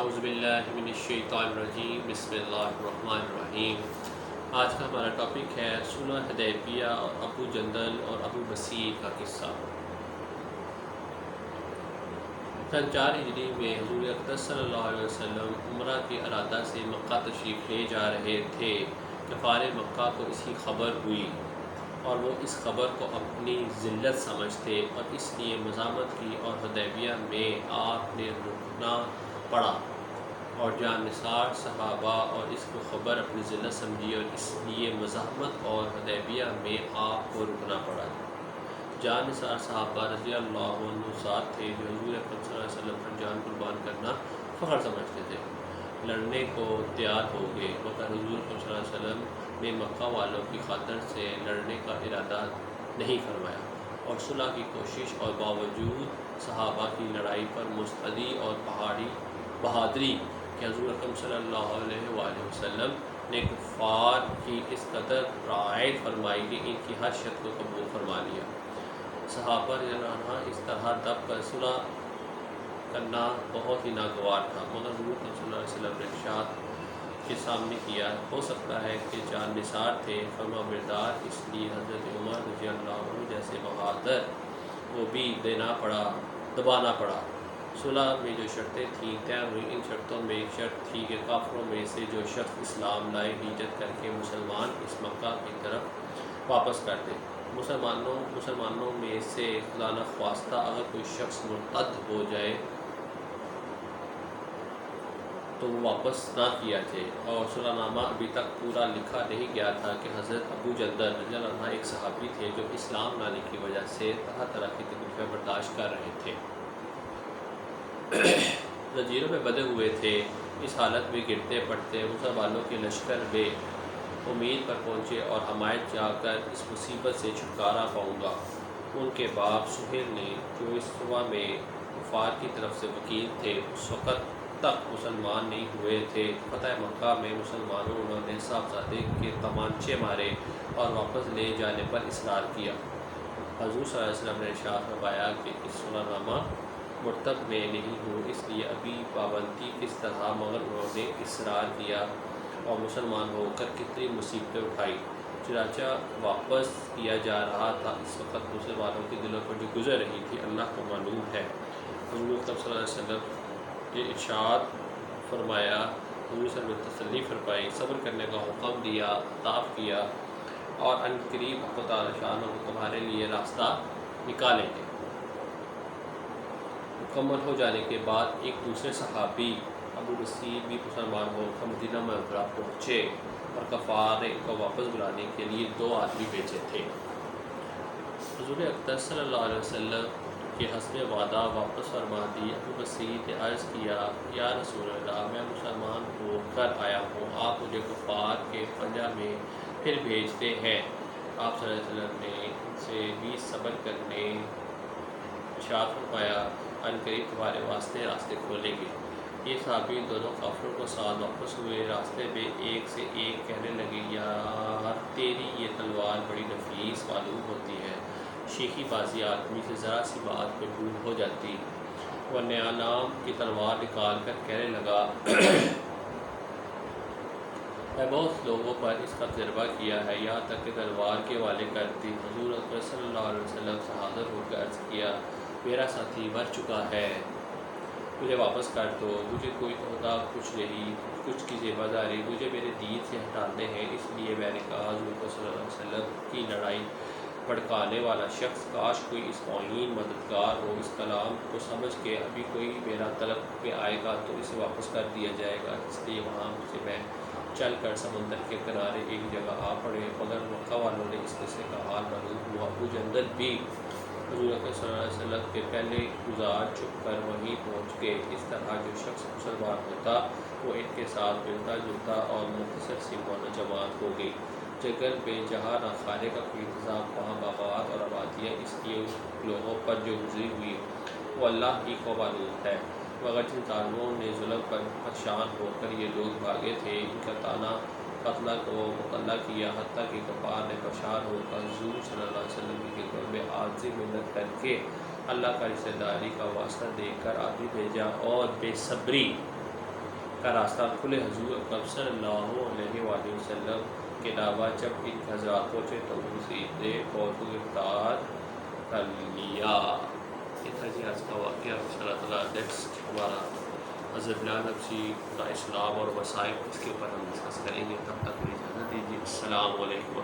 اعوذ باللہ من الشیطان الرجیم بسم اللہ الرحمن الرحیم۔ آج کا ہمارا ٹاپک ہے صلح حدیبیہ اور ابو جندل اور ابو بصیر کا قصہ۔ سن 4 ہجری میں حضور اقدس صلی اللہ علیہ وسلم عمرہ کے ارادہ سے مکہ تشریف لے جا رہے تھے کہ کفار مکہ کو اس کی خبر ہوئی اور وہ اس خبر کو اپنی ذلت سمجھتے اور اس لیے مزاحمت کی اور حدیبیہ میں آپ نے رکنا پڑا، اور جان نثار صحابہ اور اس کو خبر اپنی ذلت سمجھی اور اس لیے مزاحمت اور حدیبیہ میں آپ کو رکنا پڑا۔ جان نثار صحابہ رضی اللہ عنہ ساتھ تھے جو حضور اکرم صلی اللہ علیہ وسلم پر جان قربان کرنا فخر سمجھتے تھے، لڑنے کو تیار ہو گئے، مگر حضور اکرم صلی اللہ علیہ وسلم نے مکہ والوں کی خاطر سے لڑنے کا ارادہ نہیں فرمایا اور صلح کی کوشش اور باوجود صحابہ کی لڑائی پر مستعدی اور بہادری کہ حضور اکرم صلی اللہ علیہ وآلہ وسلم نے کفار کی اس قدر رعایت فرمائی کہ ان کی ہر شرط کو قبول فرما لیا۔ صحابہ رضی اللہ عنہ اس طرح دب کر صلح کرنا بہت ہی ناگوار تھا، مگر حضور صلی اللہ علیہ وسلم نے ارشاد کے سامنے کیا، ہو سکتا ہے کہ جان نثار تھے فرما بردار، اس لیے حضرت عمر رضی اللہ عنہ جیسے بہادر وہ بھی دبانا پڑا۔ صلح میں جو شرطیں تھیں طے ہوئی، ان شرطوں میں ایک شرط تھی کہ کافروں میں سے جو شخص اسلام لائے ہجرت کر کے مسلمان اس مکہ کی طرف واپس کر دے۔ مسلمانوں میں سے خدا نخواستہ اگر کوئی شخص مرتد ہو جائے تو وہ واپس نہ کیا جائے، اور صلح نامہ ابھی تک پورا لکھا نہیں گیا تھا کہ حضرت ابو جندل رضی اللہ عنہ ایک صحابی تھے جو اسلام لانے کی وجہ سے طرح طرح کی تکلیفیں برداشت کر رہے تھے، زنجیروں میں بندھے ہوئے تھے۔ اس حالت میں گرتے پڑتے مسلمانوں کے لشکر بے امید پر پہنچے اور حمایت چاہ کر اس مصیبت سے چھٹکارا پاؤں گا۔ ان کے باپ سہیل نے جو اس صبح میں کفار کی طرف سے وکیل تھے اس وقت تک مسلمان نہیں ہوئے تھے۔ فتح مکہ میں مسلمانوں انہوں نے صاحبزادے کے تمانچے مارے اور واپس لے جانے پر اصرار کیا۔ حضور صلی اللہ علیہ وسلم نے ارشاد فرمایا کہ اس صلح نامہ مرتب میں نہیں ہوں، اس لیے ابھی پابندی کس طرح، مگر انہوں نے اصرار کیا اور مسلمان ہو کر کتنی مصیبتیں اٹھائی۔ چنانچہ واپس کیا جا رہا تھا، اس وقت مسلمانوں کے دلوں پر جو گزر رہی تھی اللہ کو معلوم ہے۔ حضور صلی اللہ علیہ وسلم نے ارشاد فرمایا، حضور صلی اللہ علیہ وسلم تسلی فرمائی، صبر کرنے کا حکم دیا، عطاف کیا، اور ان قریب اللہ تعالیٰ شان وہ تمہارے لیے راستہ نکالیں گے۔ مکمل ہو جانے کے بعد ایک دوسرے صحابی ابو بصیر بھی مسلمان ہو کر مدینہ منورہ پہنچے اور کفار نے ان کو واپس بلانے کے لیے 2 آدمی بھیجے تھے۔ حضور اقدس صلی اللہ علیہ وسلم کے حسب وعدہ واپس فرما دی۔ ابو بصیر نے عرض کیا، یا رسول اللہ، میں مسلمان ہو کر آیا ہوں، آپ مجھے کفار کے پنجہ میں پھر بھیجتے ہیں۔ آپ صلی اللہ علیہ وسلم نے ان سے بھی صبر کرنے ارشاد فرمایا، ان قریب تمہارے واسطے راستے کھولیں گے۔ یہ صحابی دونوں کافروں کو ساتھ واپس ہوئے، راستے میں ایک سے ایک کہنے لگے، یار تیری یہ تلوار بڑی نفیس معلوم ہوتی ہے، شیخی بازی آدمی سے ذرا سی بات پہ ڈھول ہو جاتی۔ وہ نیا نام کی تلوار نکال کر کہنے لگا، میں بہت لوگوں پر اس کا تجربہ کیا ہے، یہاں تک کہ تلوار کے والے کرتی۔ حضور اکبر صلی اللہ علیہ وسلم سے حاضر ہو کر عرض کیا، میرا ساتھی مر چکا ہے، مجھے واپس کر دو، مجھے کوئی عہدہ کچھ نہیں، کچھ کی ذمہ داری مجھے میرے دین سے ہٹانے ہیں۔ اس لیے میں نے کہا، حضور صلی اللہ علیہ وسلم کی لڑائی بھڑکانے والا شخص کاش کوئی اس معین مددگار ہو، اس کلام کو سمجھ کے ابھی کوئی میرا طلب میں آئے گا تو اسے واپس کر دیا جائے گا۔ اس لیے وہاں سے میں چل کر سمندر کے کنارے ایک جگہ آ پڑے، مگر مکہ والوں نے اس قصے کا حال معلوم ہوا۔ ابو جندل بھی حضور صلی اللہ علیہ وسلم کے پہلے گزار چھپ کر وہیں پہنچ گئے۔ اس طرح جو شخص مسلمان ہوتا وہ ان کے ساتھ ملتا جلتا اور مختصر سی جماعت ہو گئی۔ جنگل میں جہاں نہ کھانے کا کوئی انتظام، وہاں باغات اور آبادیاں اس لیے لوگوں پر جو گزری ہوئی وہ اللہ ہی کو معلوم ہے، مگر جن ظالموں نے ظلم پر پریشان ہو کر یہ لوگ بھاگے تھے، ان کا تانا قتلہ کو مطلع کیا، حتیٰ کہ کفار نے پریشان ہو کر حضور صلی اللہ علیہ وسلم کی خدمت میں عاجزی منت کر کے اللہ کا رشتہ داری کا واسطہ دے کر آدمی بھیجا اور بے صبری کا راستہ کھلے۔ حضور اکرم صلی اللہ علیہ وآلہ وسلم کے علاوہ جب ان حضرات پہنچے تو ان سیدھے فوج کو گرفتار کر لیا۔ یہ تھا جی آج کا واقعہ۔ ان شاء اللہ تعالیٰ نیکسٹ ہمارا حضرت بلال حبشی کا اسلام اور وسائل، اس کے اوپر ہم ڈسکس کریں گے۔ تب تک مجھے اجازت دیجیے۔ السلام علیکم۔